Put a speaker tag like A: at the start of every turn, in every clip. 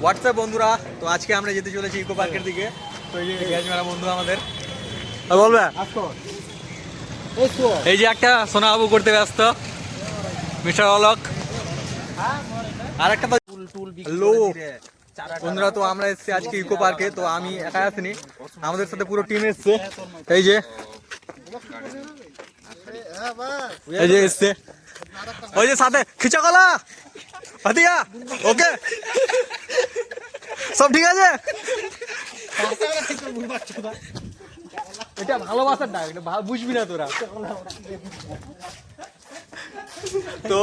A: WhatsApp বন্ধুরা, তো আজকে আমরা যেতে চলেছি ইকো পার্কের দিকে। তো এই যে গ্যাস মেলা বন্ধু আমাদের বলবে, এই যে একটা সোনাবাবু করতে ব্যস্ত মিস্টার অলক, আর একটা লোক। বন্ধুরা, তো আমরা এসেছি আজকে ইকো পার্কে। তো আমি একা আসিনি, আমাদের সাথে পুরো টিম এসছে। এই যে এসছে, ওই যে সাথে খিচা কলা হাতিয়া, ওকে সব ঠিক আছে। এটা ভালোবাসার ডাক, এটা বুঝবি না তোরা। তো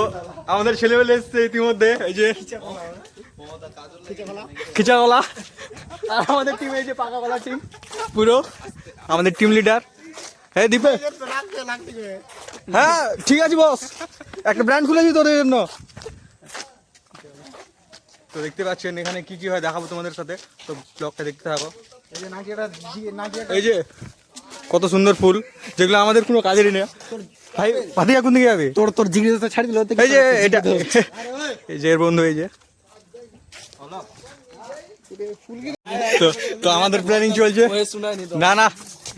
A: আমাদের ছেলেমেলে এসছে ইতিমধ্যে, এই যে খিচা কলা। আর আমাদের টিম এই যে পাকা কলা টিম, পুরো আমাদের টিম লিডার। হ্যাঁ দীপে, হ্যাঁ ঠিক আছে বস, একটা ব্র্যান্ড খুলেছি তোদের জন্য। তো দেখতে পাচ্ছেন এখানে কি কি হয় দেখাবো তোমাদের সাথে, তো ব্লগটা দেখতে থাকো। এই যে কত সুন্দর ফুল, যেগুলো আমাদের কোনো কাজেরই না। ভাই ভাতিয়া কোন দিকে যাবে? তোর জিজ্ঞেস ছাড়ি দিল। এই যে এটা, এই যে এর বন্ধু, এই যে তো আমাদের প্ল্যানিং চলছে। না না,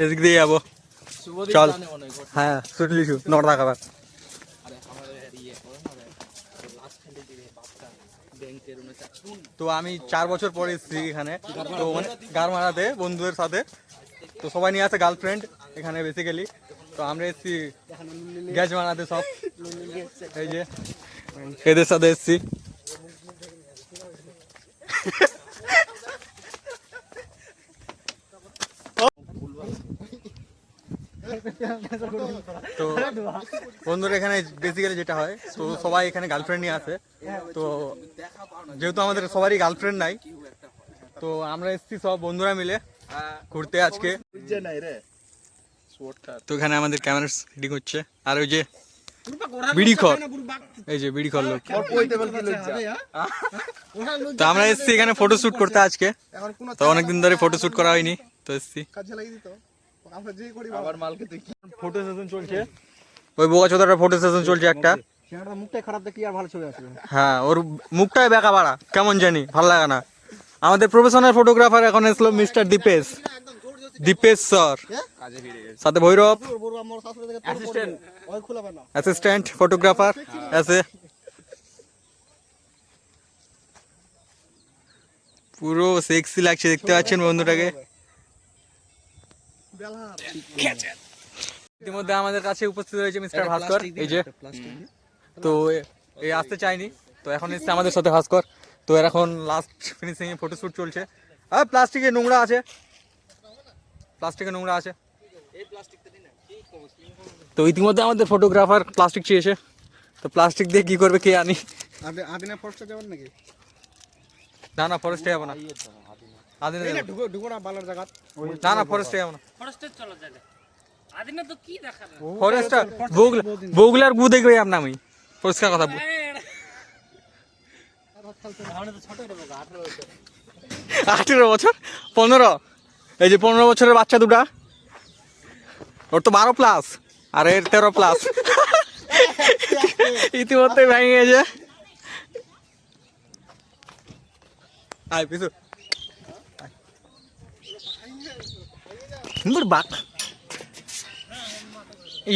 A: এদিক দিয়ে যাবো, চল। হ্যাঁ শুনলি, নটা খাবার। তো আমি 4 বছর পরে এসেছি এখানে, তো গার মারাতে বন্ধুদের সাথে। তো সবাই নিয়ে আসে গার্লফ্রেন্ড এখানে বেসিক্যালি। তো আমরা এসেছি গ্যাস মারাতে সব, এই যে এদের সাথে এসেছি। তো বন্ধুরা, এখানে বেসিক্যালি যেটা হয়, তো সবাই এখানে গার্লফ্রেন্ড নিয়ে আসে। তো যেহেতু আমাদের সবারই গার্লফ্রেন্ড নাই, তো আমরা এসেছি সব বন্ধুরা মিলে ঘুরতে আজকে। তো এখানে আমাদের ক্যামেরা সেটিং হচ্ছে, আর ওই যে বিড়ি খর, এই যে বিড়ি খর লোক। তো আমরা এসেছি এখানে ফটো শুট করতে আজকে, তো অনেকদিন ধরে ফটো শুট করা হয়নি, তো এসেছি। ফটো সেশন চলছে, ওই বোকাচোদাটা ফটো সেশন চলছে একটা। মুখটাই খারাপ, দেখি আর ভালো ছবি আসবে। হ্যাঁ, ওর মুখটাই বেঁকা বাড়া, কেমন জানি ভালো লাগে না। আমাদের প্রফেশনাল ফটোগ্রাফার এখন এসলো মিস্টার দীপেশ স্যার, সাথে ভৈরব অ্যাসিস্ট্যান্ট ফটোগ্রাফার আছে। পুরো সেক্সি লাগছে, দেখতে পাচ্ছেন বন্ধুটাকে। ইতিমধ্যে আমাদের কাছে উপস্থিত হয়েছে মিস্টার ভাস্কর, এই যে। তো এই আসতে চাইনি, তো এখন এসছে আমাদের সাথে ভাস্কর। তো এর এখন লাস্ট ফিনিশিং ফটোশুট চলছে। আর প্লাস্টিকে নোংরা আছে, প্লাস্টিকে নোংরা আছে। তো ইতিমধ্যে আমাদের ফটোগ্রাফার প্লাস্টিক চেয়েছে, তো প্লাস্টিক দিয়ে কি করবে কে জানি। না না, ফরেস্টে যাবো না, না না ফরেস্টে যাবো না। ফরেস্টার বগুলার গু দেখবে আপনার, আমি পরিষ্কার কথা। 18 বছর 15, এই যে 15 বছরের বাচ্চা দুটা, ওর তো 12 প্লাস আর এর 13 প্লাস। ইতিমধ্যে ভেঙে গেছে। আয় পিছু সুন্দর বাক,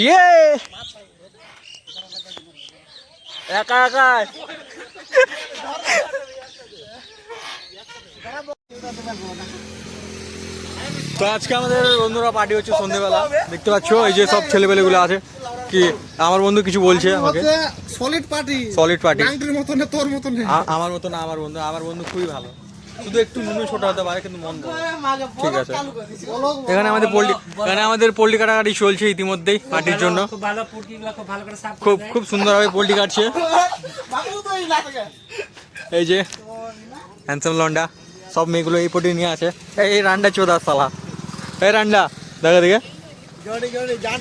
A: ইয়ে একা একা। তো আজকে আমাদের বন্ধুরা পার্টি হচ্ছে সন্ধ্যেবেলা, দেখতে পাচ্ছ এই যে সব ছেলেপেলে গুলো আছে। কি আমার বন্ধু কিছু বলছে আমাকে, সলিড পার্টি তোর মতো না, আমার মতো না। আমার বন্ধু খুবই ভালো, শুধু একটু নুনু ছোট হতে পারে, কিন্তু মন ঠিক আছে। এখানে আমাদের পোল্ট্রি কাটাকাটি চলছে ইতিমধ্যেই পার্টির জন্য। খুব সুন্দরভাবে পোল্ট্রি কাটছে। এই যে হ্যান্ডসাম লন্ডা, সব মেয়েগুলো এই পোল্ট্রি নিয়ে আছে। এই রান্ডা চোদা সালা, এই রান্ডা দেখা দেখে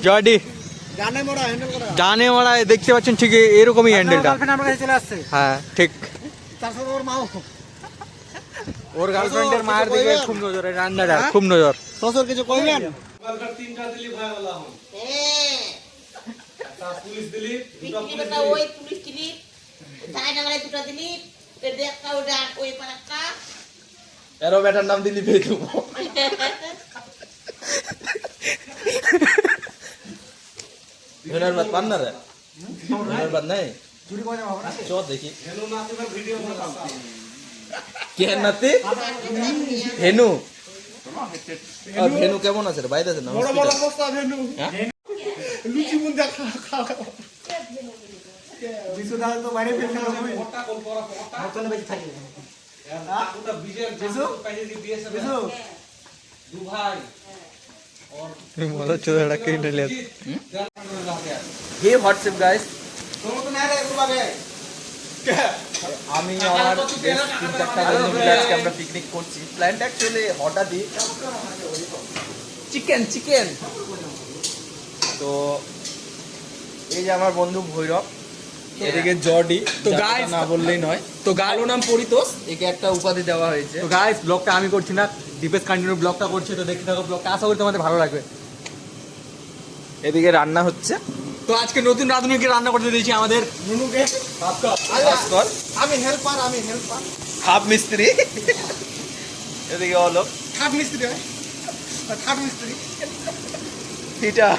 A: জর্ডি জানে মারা, দেখতে পাচ্ছেন ঠিক এরকমই হ্যান্ডেলটা। হ্যাঁ ঠিক, ওর গার্লফ্রেন্ডের মায়ের দিকে খুব নজর, রান্নাটা খুব নজর। শ্বশুর কিছু কইলেন? তিনটা দিলি ভাই বলা হন, একটা পুলিশ দিলি, দুটো বেটা ওই পুলিশ দিলি, তাই না দুটো দিলি, দেখা ওটা ওই পারাকা
B: এরও ব্যাটার নাম দিলি ভেদু। ভেনার বাদ পান না রে? ভেনার বাদ নাই? চ দেখি। কে নাতি? ভেনু। ভেনু কেমন আছে রে? বাইরে আছে না? হ্যাঁ?
C: লুচি মুন্দা খাওয়া বিশু দাদা তো বাইরে ফেলতে হবে মতন বেশি থাকি ওটা বিজয় বিশু বিশু দু ভাই
A: মজা চোদাটা কে নিলে
B: হে হোয়াটসঅ্যাপ গাইস,
C: তোমরা তো না রে এগুলাবে
B: আমি আমার বেশ 3-4টা বন্ধু মিলে আজকে আমরা পিকনিক করছি। প্ল্যানটা অ্যাকচুয়ালি হঠাৎই চিকেন। তো এই যে আমার বন্ধু ভৈরব, এদিকে জর্ডি,
A: তো
B: যার
A: guys,
B: কথা না বললেই নয়,
A: তো
B: ভালো নাম পরিতোষ, একে একটা উপাধি দেওয়া হয়েছে।
A: তো গাইস ব্লগটা আমি করছি না, দীপেশ কন্টিনিউ ব্লগটা করছে, তো দেখতে থাকো ব্লগটা, আশা করি তোমাদের ভালো লাগবে।
B: এদিকে রান্না হচ্ছে,
A: তো আজকে নতুন রাঁধুনিকে রান্না করতে দিয়েছি আমাদের
C: নুনুকে
B: ভাস্কর
C: আমি হেল্পার
B: হাফ মিস্ত্রি, এদিকে অলোক
C: থার্ড মিস্ত্রি হয় থার্ড মিস্ত্রি
B: ফিটার।